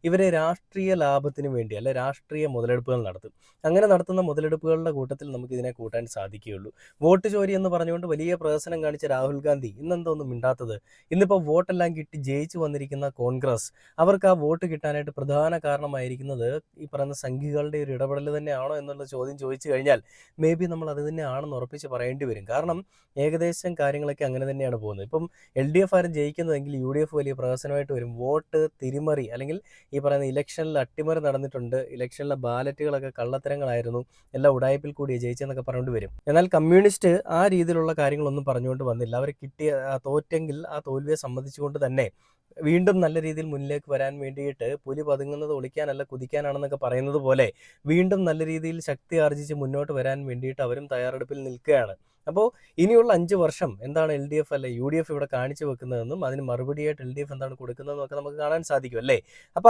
ഇവരെ രാഷ്ട്രീയ ലാഭത്തിന് വേണ്ടി അല്ലെ രാഷ്ട്രീയ മുതലെടുപ്പുകൾ നടത്തും. അങ്ങനെ നടത്തുന്ന മുതലെടുപ്പുകളുടെ കൂട്ടത്തിൽ നമുക്ക് ഇതിനെ കൂട്ടാൻ സാധിക്കുകയുള്ളൂ. വോട്ട് ചോരി എന്ന് പറഞ്ഞുകൊണ്ട് വലിയ പ്രഹസനം കാണിച്ച രാഹുൽ ഗാന്ധി ഇന്നെന്താ ഒന്നും മിണ്ടാത്തത്? ഇന്നിപ്പോൾ വോട്ടെല്ലാം കിട്ടി ജയിച്ചു വന്നിരിക്കുന്ന കോൺഗ്രസ് അവർക്ക് ആ വോട്ട് കിട്ടാനായിട്ട് പ്രധാന കാരണമായിരിക്കുന്നത് ഈ പറയുന്ന സംഘികളുടെ ഒരു ഇടപെടൽ തന്നെയാണോ എന്നുള്ള ചോദ്യം ചോദിച്ചു കഴിഞ്ഞാൽ മേ ബി നമ്മൾ അത് തന്നെയാണെന്ന് ഉറപ്പിച്ച് പറയേണ്ടി വരും. കാരണം ഏകദേശം കാര്യങ്ങളൊക്കെ അങ്ങനെ തന്നെയാണ് പോകുന്നത്. ഇപ്പം LDF ആരും ജയിക്കുന്നതെങ്കിൽ UDF വലിയ പ്രഹസനമായിട്ട് വരും. വോട്ട് തിരിമറി അല്ലെങ്കിൽ ഈ പറയുന്ന ഇലക്ഷനിൽ അട്ടിമറി നടന്നിട്ടുണ്ട്, ഇലക്ഷനിലെ ബാലറ്റുകളൊക്കെ കള്ളത്തരങ്ങളായിരുന്നു, എല്ലാം ഉടായ്പിൽ കൂടി ജയിച്ചെന്നൊക്കെ പറഞ്ഞുകൊണ്ട് വരും. എന്നാൽ കമ്മ്യൂണിസ്റ്റ് ആ രീതിയിലുള്ള കാര്യങ്ങളൊന്നും പറഞ്ഞുകൊണ്ട് വന്നില്ല. അവർ കിട്ടിയ തോറ്റെങ്കിൽ ആ തോൽവിയെ സമ്മതിച്ചുകൊണ്ട് തന്നെ വീണ്ടും നല്ല രീതിയിൽ മുന്നിലേക്ക് വരാൻ വേണ്ടിയിട്ട് പുലി പതുങ്ങുന്നത് ഒളിക്കാനല്ല കുതിക്കാനാണെന്നൊക്കെ പറയുന്നത് പോലെ വീണ്ടും നല്ല രീതിയിൽ ശക്തി ആർജിച്ച് മുന്നോട്ട് വരാൻ വേണ്ടിയിട്ട് അവരും തയ്യാറെടുപ്പിൽ നിൽക്കുകയാണ്. അപ്പോൾ ഇനിയുള്ള 5 വർഷം എന്താണ് LDF അല്ലെ UDF ഇവിടെ കാണിച്ചു വെക്കുന്നതെന്നും അതിന് മറുപടിയായിട്ട് LDF എന്താണ് കൊടുക്കുന്നതെന്നും ഒക്കെ നമുക്ക് കാണാൻ സാധിക്കും അല്ലേ? അപ്പോൾ